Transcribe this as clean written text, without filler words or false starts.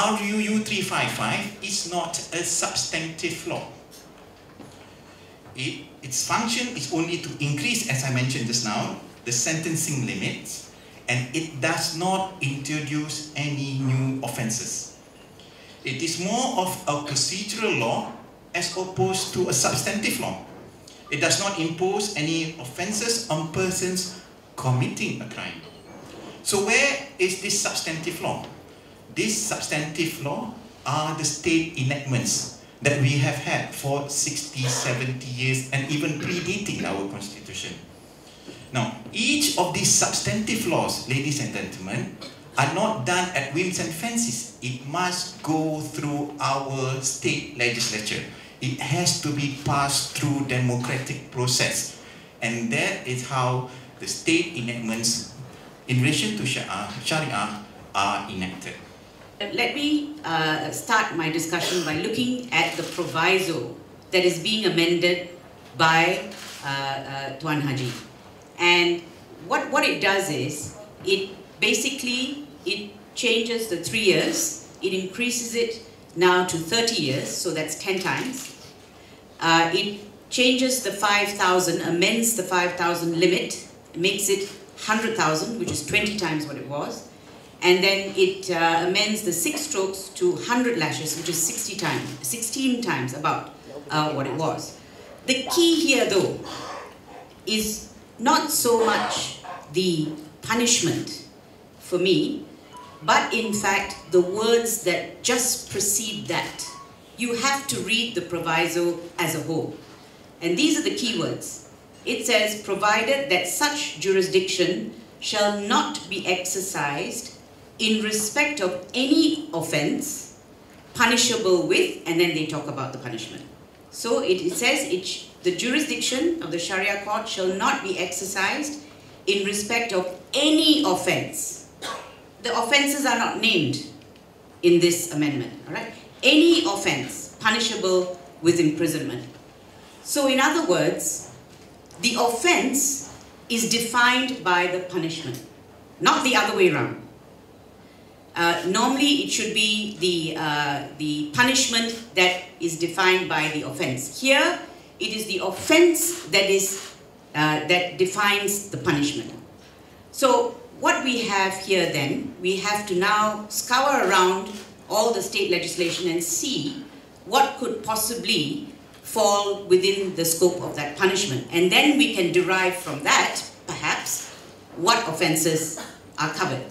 RUU 355 is not a substantive law. Its function is only to increase, as I mentioned just now, the sentencing limits, and it does not introduce any new offences. It is more of a procedural law as opposed to a substantive law. It does not impose any offences on persons committing a crime. So where is this substantive law? This substantive law are the state enactments that we have had for 60, 70 years and even predating our constitution. Now, each of these substantive laws, ladies and gentlemen, are not done at whims and fancies. It must go through our state legislature. It has to be passed through democratic process. And that is how the state enactments in relation to Sharia are enacted. Let me start my discussion by looking at the proviso that is being amended by Tuan Haji. And what it does is, it changes the 3 years, it increases it now to 30 years, so that's 10 times. It changes the 5,000, amends the 5,000 limit, makes it 100,000, which is 20 times what it was. And then it amends the 6 strokes to 100 lashes, which is 16 times about what it was. The key here, though, is not so much the punishment for me, but in fact the words that just precede that. You have to read the proviso as a whole. And these are the key words. It says, provided that such jurisdiction shall not be exercised in respect of any offence punishable with, and then they talk about the punishment. So it says the jurisdiction of the Syariah Court shall not be exercised in respect of any offence. The offences are not named in this amendment, all right? Any offence punishable with imprisonment. So in other words, the offence is defined by the punishment, not the other way around. Normally it should be the punishment that is defined by the offence. Here it is the offence that defines the punishment. So what we have here then, we have to now scour around all the state legislation and see what could possibly fall within the scope of that punishment. And then we can derive from that, perhaps, what offences are covered.